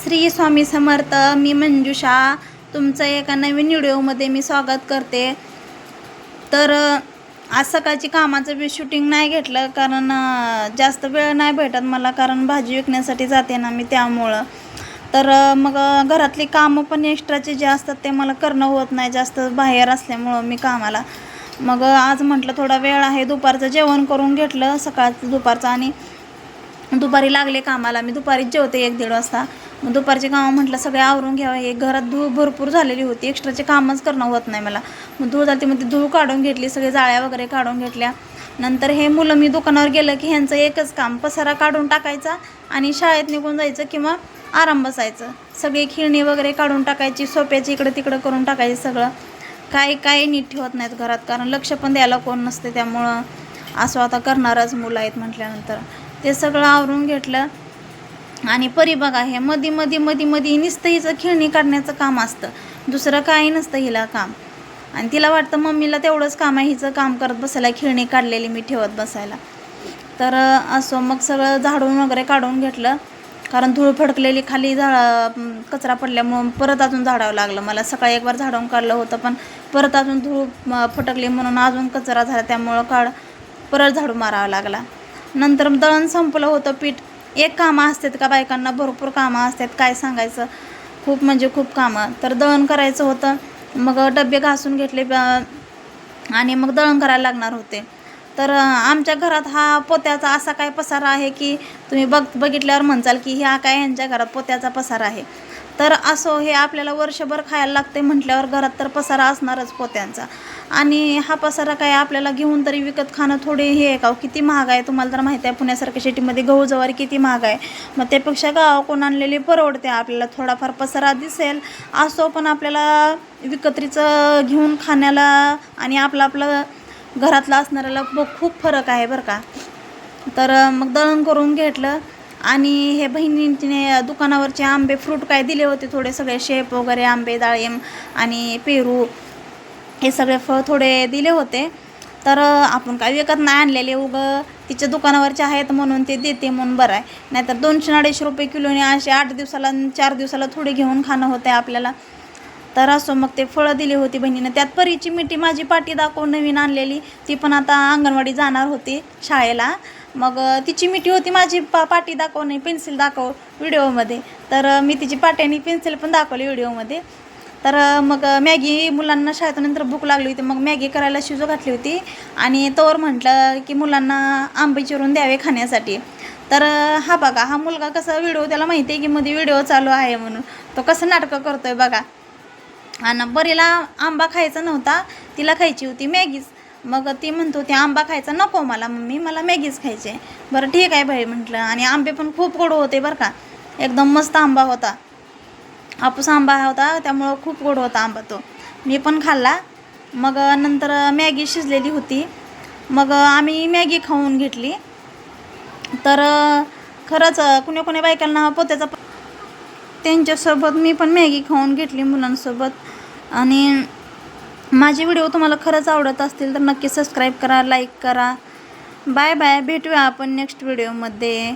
श्री स्वामी समर्थ. मी मंजुषा, तुमचं एका नवीन व्हिडिओमध्ये मी स्वागत करते. तर आज सकाळची कामाचं बी शूटिंग नाही घेतलं कारण जास्त वेळ नाही भेटत मला, कारण भाजी विकण्यासाठी जाते ना मी, त्यामुळं. तर मग घरातली कामं पण एक्स्ट्राचे जे असतात ते मला करणं होत नाही जास्त बाहेर असल्यामुळं मी कामाला. मग आज म्हटलं थोडा वेळ आहे, दुपारचं जेवण करून घेतलं सकाळचं दुपारचं, आणि दुपारी लागले कामाला. मी दुपारीच जेवते 1-1:30 वाजता. मग दुपारचे कामं म्हटलं सगळे आवरून घ्यावं. हे घरात धूळ भरपूर झालेली होती, एक्स्ट्राचे कामच करणं होत नाही मला. मग धूळ झाली, मग ती धूळ काढून घेतली, सगळे जाळ्या वगैरे काढून घेतल्या. नंतर हे मुलं, मी दुकानावर गेलं की ह्यांचं एकच काम, पसारा काढून टाकायचा आणि शाळेत निघून जायचं किंवा आराम बसायचं. सगळी खिळणी वगैरे काढून टाकायची, सोप्याची इकडं तिकडं करून टाकायची सगळं. काही नीट ठेवत नाहीत घरात, कारण लक्ष पण द्यायला कोण नसते. त्यामुळं असं आता करणारच मुलं आहेत म्हटल्यानंतर ते सगळं आवरून घेतलं. आणि परी बघा, हे मध्ये नुसतं हिचं खिळणी काढण्याचं काम असतं, दुसरं काही नसतं हिला काम. आणि तिला वाटतं मम्मीला तेवढंच काम आहे हिचं काम करत बसायला, खिळणी काढलेली मी ठेवत बसायला. तर असं मग सगळं झाडून वगैरे काढून घेतलं, कारण धूळ फडकलेली खाली कचरा पडल्यामुळं परत अजून झाडावं लागलं मला. सकाळी एक बार झाडून काढलं होतं, पण परत अजून धूळ फटकली म्हणून अजून कचरा झाला, त्यामुळं परत झाडू मारावा लागला. नंतर दळण संपलं होतं, पीठ. एक कामं असतात का बायकांना, भरपूर कामं असतात, काय सांगायचं, खूप म्हणजे खूप कामं. तर दळण करायचं होतं, मग डबे घासून घेतले आणि मग दळण करायला लागणार होते. तर आमच्या घरात हा पोत्याचा असा काय पसारा आहे की तुम्ही बघितल्यावर म्हणचाल की ह्या काय ह्यांच्या घरात पोत्याचा पसारा आहे. तर असो, हे आपल्याला वर्षभर खायला लागते म्हटल्यावर घरात तर पसारा असणारच पोत्यांचा. आणि हा पसारा काय आपल्याला घेऊन तरी विकत खाणं थोडे हे आहे का, किती महाग आहे तुम्हाला तर माहिती आहे. पुण्यासारख्या सिटीमध्ये गहू ज्वारी किती महाग आहे. मग त्यापेक्षा गावाकडून आणलेली परवडते आपल्याला. थोडाफार पसारा दिसेल असो, पण आपल्याला विकत्रीचं घेऊन खाण्याला आणि आपलं घरातलं असणाऱ्याला खूप फरक आहे बरं का. तर मग दळण करून घेतलं. आणि हे बहिणीने दुकानावरचे आंबे फ्रूट काय दिले होते थोडे, सगळे शेप वगैरे, आंबे, डाळिंब आणि पेरू, हे सगळे फळ थोडे दिले होते. तर आपण काय विकत नाही आणलेले, तिच्या दुकानावरचे आहेत म्हणून ते देते म्हणून बरं आहे. नाहीतर 200-250 रुपये किलोने असे 8 दिवसाला 4 दिवसाला थोडे घेऊन खाणं होते आपल्याला. तर असो, मग ते फळं दिली होती बहिणीनं. त्यात परीची मिठी माझी पाटी दाखव नवीन आणलेली, ती पण आता अंगणवाडी जाणार होती शाळेला. मग तिची मिठी होती माझी पाटी दाखव, नाही पेन्सिल दाखव व्हिडिओमध्ये. तर मी तिची पाटी आणि पेन्सिल पण दाखवली व्हिडिओमध्ये. तर मग मॅगी, मुलांना शाळेतून भूक लागली होती, मग मॅगी करायला शिजू घातली होती. आणि तोवर म्हटलं की मुलांना आंबे चिरून द्यावे खाण्यासाठी. तर हा बघा, हा मुलगा कसा व्हिडिओ, त्याला माहिती आहे की मध्ये व्हिडिओ चालू आहे म्हणून, तो कसं नाटकं करतोय बघा. आणि बरीला आंबा खायचा नव्हता, तिला खायची होती मॅगीच. मग ती म्हणत होती आंबा खायचा नको मला मम्मी, मला मॅगीच खायची आहे. बरं ठीक आहे बाई म्हटलं. आणि आंबे पण खूप गोड होते बरं का, एकदम मस्त आंबा होता, हापूस आंबा होता, त्यामुळं खूप गोड होता आंबा तो. मी पण खाल्ला. मग नंतर मॅगी शिजलेली होती, मग आम्ही मॅगी खाऊन घेतली. तर खरंच कुण्या बायकांना पोत्याचा, त्यांच्यासोबत मी पण मॅगी खाऊन घेतली मुलांसोबत. आणि माझे व्हिडिओ तुम्हाला खरंच आवडत असतील तर नक्की सबस्क्राईब करा, लाईक करा. बाय बाय, भेटूया आपण नेक्स्ट व्हिडिओमध्ये.